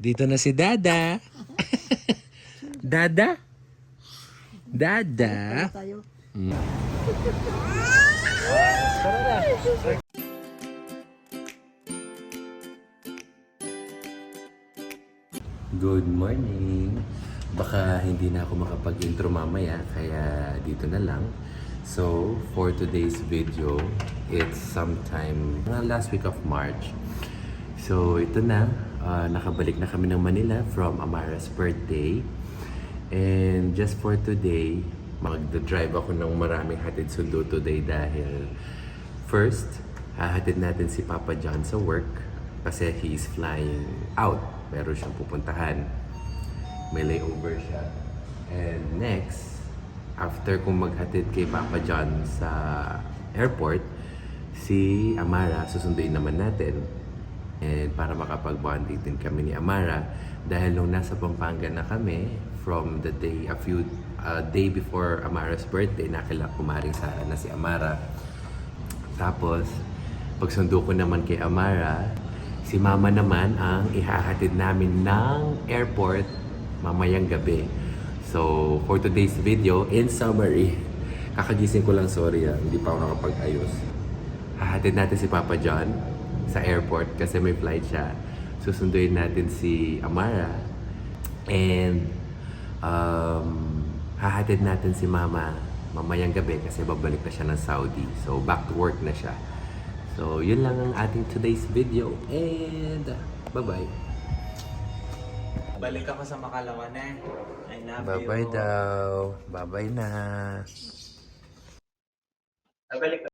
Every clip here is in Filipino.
Dito na si Dada. Dada? Dada? Tayo. Good morning. Baka hindi na ako makapag-intro mamaya, kaya dito na lang. So, for today's video, it's sometime last week of March. So, ito na. Nakabalik na kami ng Manila from Amara's birthday. And just for today, mag-drive ako ng maraming hatid sundo today dahil first, hahatid natin si Papa John sa work kasi he's flying out. Meron siyang pupuntahan. May layover siya. And next, after kong maghatid kay Papa John sa airport, si Amara susunduin naman natin. And para makapag-bonding din kami ni Amara dahil nung nasa Pampanga na kami from the day, day before Amara's birthday, nakilala kumaring Sara na si Amara. Tapos, pagsundo ko naman kay Amara, si Mama naman ang ihahatid namin ng airport mamayang gabi. So, for today's video, in summary, kakagising ko lang, sorry hindi pa ako nakapag-ayos. Hahatid natin si Papa John sa airport kasi may flight siya. Susunduin natin si Amara and hahatid natin si Mama mamayang gabi kasi babalik na siya ng Saudi. So, back to work na siya. So, yun lang ang ating today's video and bye-bye. Balik ako sa Makalawan eh. I love you. Bye-bye daw. Bye-bye na. Balik.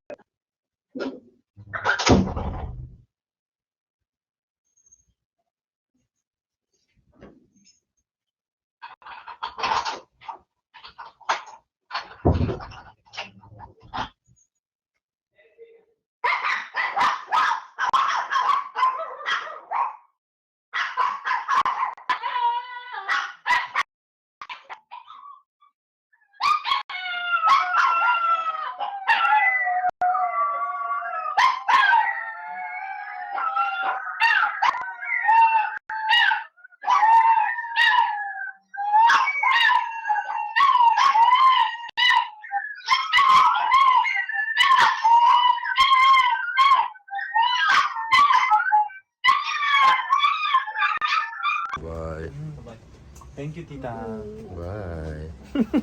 Bye. Thank you, tita. Bye.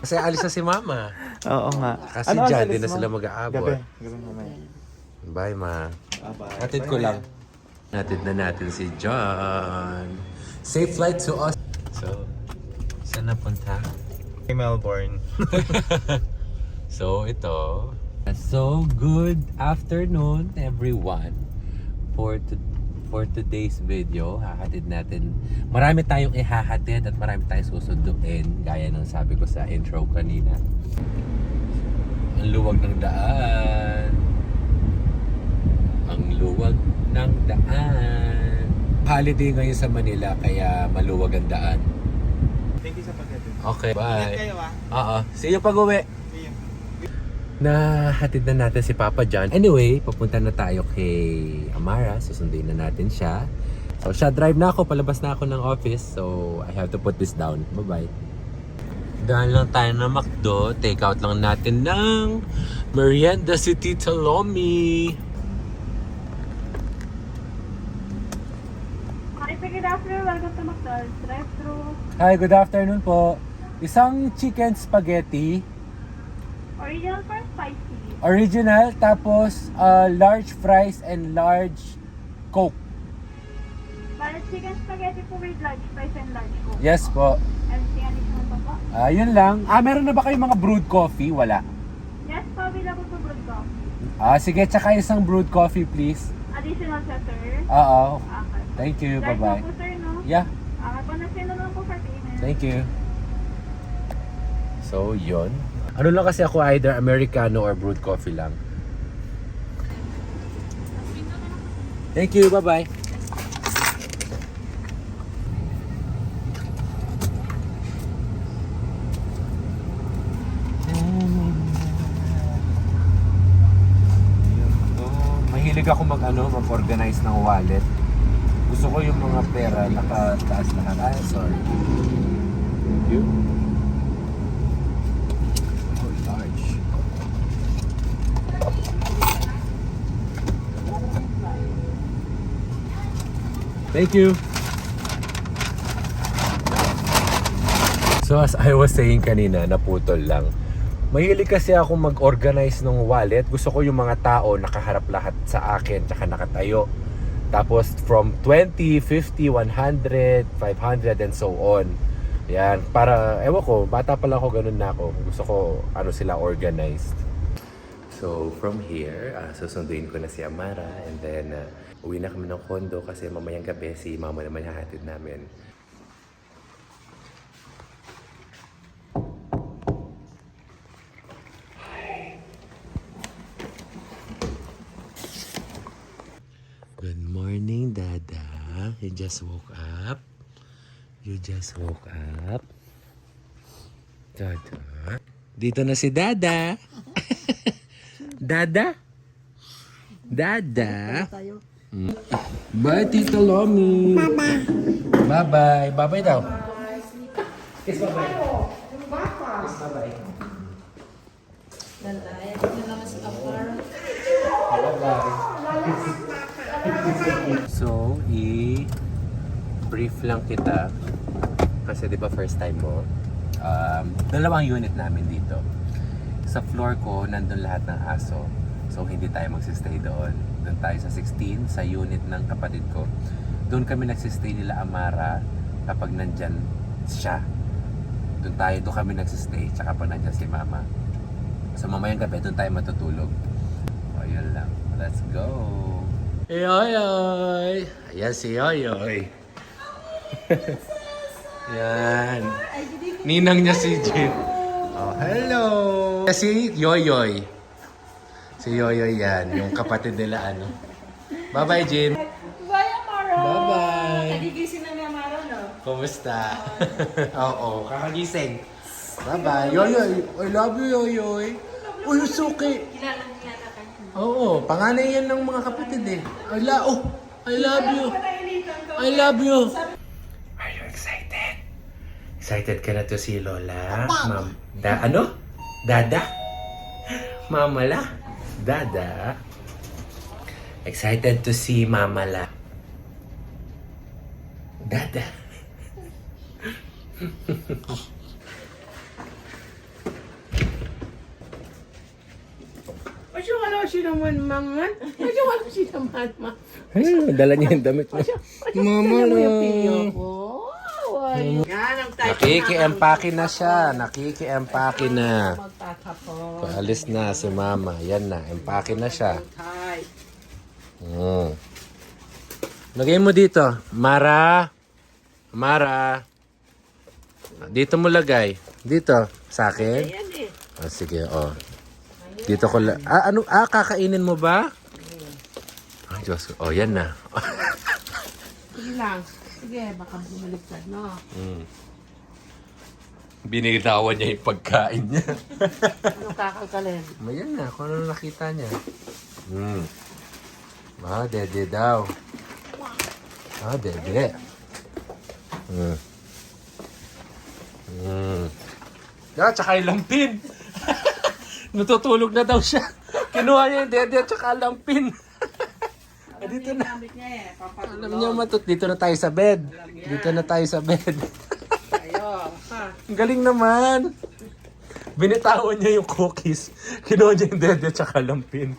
Kasi alis na si Mama. Oo nga. Kasi dyan, di na sila mag-aabot. Gabi mamaya. Bye, Ma. Bye-bye. Hatid ko lang. Hatid na natin si John. Safe flight to us. So, saan napunta? Melbourne. So, ito. So, good afternoon, everyone. For today's video, hahatid natin. Marami tayong ihahatid at marami tayong susunduin. Gaya ng sabi ko sa intro kanina. Ang luwag ng daan. Ang luwag ng daan. Holiday ngayon sa Manila, kaya maluwag ang daan. Thank you sa pagdating. Okay, Ingat bye. kayo ah. Oo. See you pag-uwi. See you. Nahatid na natin si Papa John. Anyway, papunta na tayo kay Amara. Susunduin na natin siya. So, siya drive na ako. Palabas na ako ng office. So, I have to put this down. Bye-bye. Dahil lang tayo na McDo. Take out lang natin ng merienda si Tita Lomi. Hi, good afternoon. Welcome to McDonald's Drive-thru. Hi, good afternoon po. Isang chicken spaghetti. Original for spicy. Original, tapos large fries and large Coke. But chicken spaghetti po with large fries and large coke. Yes po. Anything additional pa po? Yun lang. Meron na ba kayong mga brewed coffee? Wala. Yes po, available po brewed coffee. Sige, tsaka isang brewed coffee please. Additional siya, sir. Oo. Okay. Thank you. Large Bye-bye. po, sir, no? Yeah. Okay po, na-send na lang po for payment. Thank you. So, yun. Ano lang kasi ako, either Americano or brewed coffee lang. Thank you. Bye-bye. Mahilig ako mag-organize ng wallet. Gusto ko yung mga pera nakataas lahat. Ah, sorry. Thank you. Oh, large. Thank you. So as I was saying kanina, naputol lang. Mahilig kasi ako mag-organize ng wallet. Gusto ko yung mga tao nakaharap lahat sa akin, tsaka nakatayo. Tapos from 20, 50, 100, 500 and so on. Yan, para, ewan ko, bata pa lang ako, ganun na ako. Gusto ko, sila organized. So from here, susunduin ko na si Amara and then uwi na kami ng condo kasi mamayang gabi si mama naman hahatid namin. Good morning, Dada. You just woke up? You just woke up? Dada? Dito na si Dada. Dada? Dada? Bye, Tita Lomi. Bye-bye. Bye-bye daw. Kiss bye-bye. Kiss bye-bye. Bye-bye. So, i-brief lang kita kasi di ba first time mo, dalawang unit namin dito. Sa floor ko, nandun lahat ng aso. So, hindi tayo magsistay doon. Doon tayo sa 16, sa unit ng kapatid ko. Doon kami nagsistay nila Amara kapag nandyan siya. Doon kami nagsistay, tsaka pag nandyan si Mama. So, mamayang gabi, doon tayo matutulog. O, yun lang. Let's go! Yoyoy! Ayan si Yoyoy. Yan. Ninang niya si Jin. Oh, hello! Si Yoyoy. Si Yoyoy yan. Yung kapatid nila ano. Bye-bye, Jin. Bye, Amara! Bye-bye! Nagigising na ni Amara, no? Kumusta? Oo, kakagising. Bye-bye. Yoyoy, I love you, Yoyoy. Uy, suki. Kilala niya na kanya. Oo, panganay yan ng mga kapatid eh. I love you. I love you. Are you excited? Excited ka na to si Lola? Ma'am. Ano? Dada? Mamala? Dada? Excited to see Mamala? Dada? Dala niya yung damit mo. Mama lang. Nakiki-empake na siya. Nakiki-empake na. Paalis na si Mama. Yan na. Empake na siya. Lagay mo dito. Mara. Dito mo lagay. Dito. Sa akin? Oh, sige. Oh. Dito ko kakainin mo ba? Ay, Diyos. Oh, yan na. Sige lang. Sige, baka bumaliktad, no? Binitawan niya yung pagkain niya. Ano kakalkalin? Ayan na, kung ano nakita niya. Dede daw. Dede. Tsaka yung lampin. Natutulog na daw siya. Kinuha niya yung dede at tsaka lampin. Dito na. Alam niya dito na tayo sa bed. Dito na tayo sa bed. Ang galing naman. Binitawan niya yung cookies. Kinuha niya yung dede at tsaka lampin.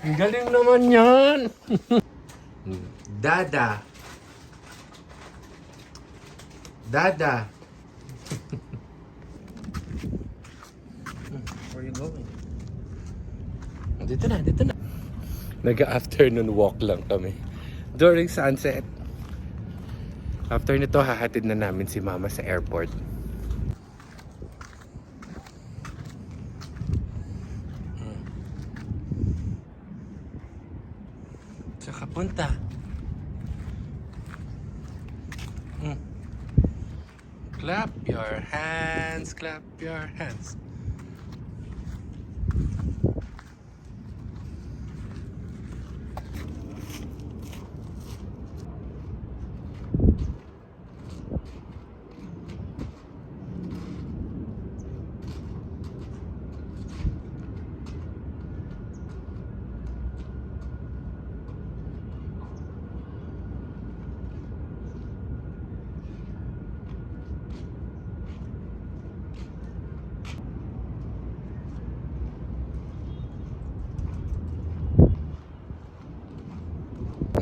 Ang galing naman yan. Dada. Where you going? Dito na. Nag-afternoon walk lang kami. During sunset. After nito, hahatid na namin si Mama sa airport. Saka punta. Clap your hands. Clap your hands.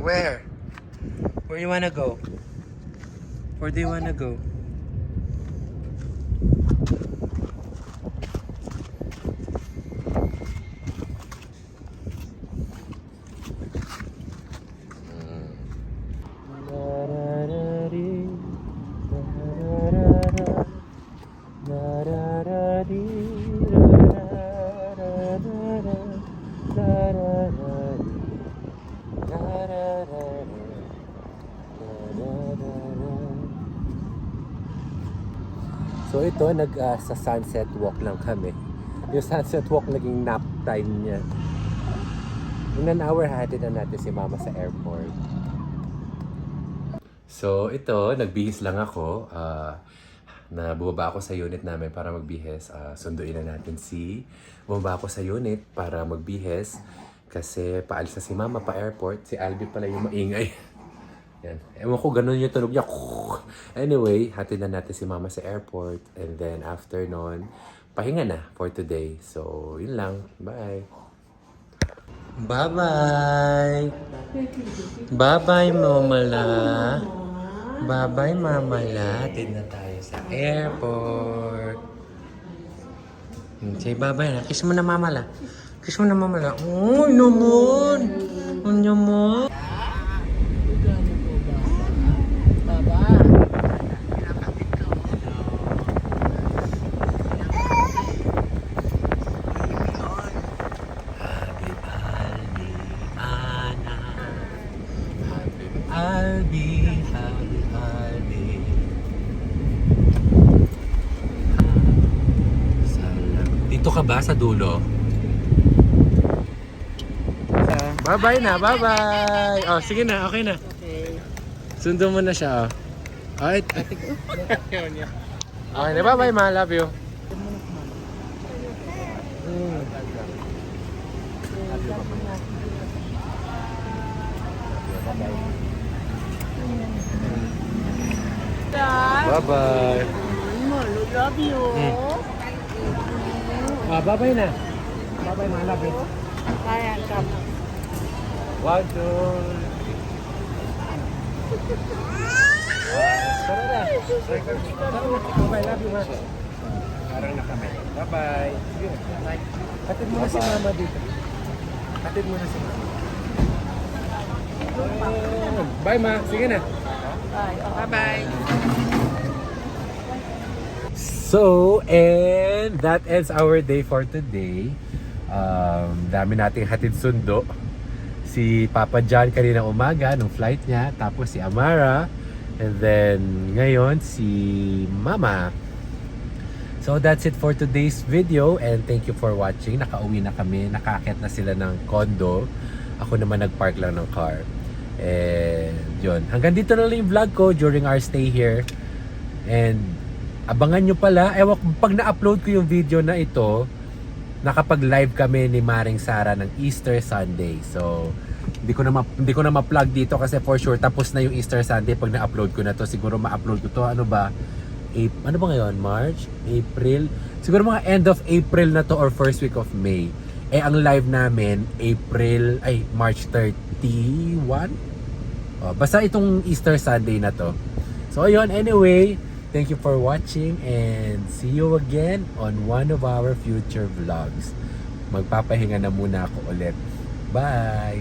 Where? Where you wanna go? Where do you wanna go? So ito, sa sunset walk lang kami. Yung sunset walk naging nap time niya. In an hour, hatid na natin si Mama sa airport. So ito, nagbihis lang ako. Na bumaba ako sa unit namin para magbihis. Sunduin na natin bumaba ako sa unit para magbihis. Kasi paalis na si Mama pa airport. Si Albi pala yung maingay. Yan. Ewan ko, ganun yung tunog niya. Anyway, hatid na natin si Mama sa airport. And then after nun, pahinga na for today. So, yun lang. Bye! Bye-bye! Bye-bye, Mamala! Bye-bye, Mamala! Hatid na tayo sa airport. Say bye-bye na. Kiss mo na, Mamala. Kiss mo na, Mamala. Oh, naman! Ano naman? Albi. Dito ka ba sa dulo? Bye-bye na, bye-bye! Oh, sige na, okay na. Okay. Sundo mo na siya, oh. Alright. Okay na, bye-bye, ma. Love you. Bye-bye. Love you. Bye-bye na. Bye-bye, ma. Love you. Kaya, come. 1, 2. Tara na. Bye-bye, love you, ma. Parang na kami. Bye-bye. Hatid mo na si Mama dito. Hatid mo na si Mama. Bye, ma. Sige na. Bye-bye. So, and that ends our day for today. Dami nating hatid sundo. Si Papa John kanina umaga nung flight niya, tapos si Amara, and then ngayon si Mama. So that's it for today's video, and thank you for watching. Nakauwi na kami, nakaakyat na sila ng condo. Ako naman nagpark lang ng car. And yun, hanggang dito na lang yung vlog ko during our stay here. And abangan nyo pala, pag na-upload ko yung video na ito, nakapag-live kami ni Maring Sara ng Easter Sunday. So, hindi ko na ma-plug dito kasi for sure tapos na yung Easter Sunday pag na-upload ko na to. Siguro ma-upload ko to, ano ba ngayon? March? April? Siguro mga end of April na to or first week of May. Ang live namin, March 31? Basta itong Easter Sunday na to. So, ayun, anyway, thank you for watching and see you again on one of our future vlogs. Magpapahinga na muna ako ulit. Bye!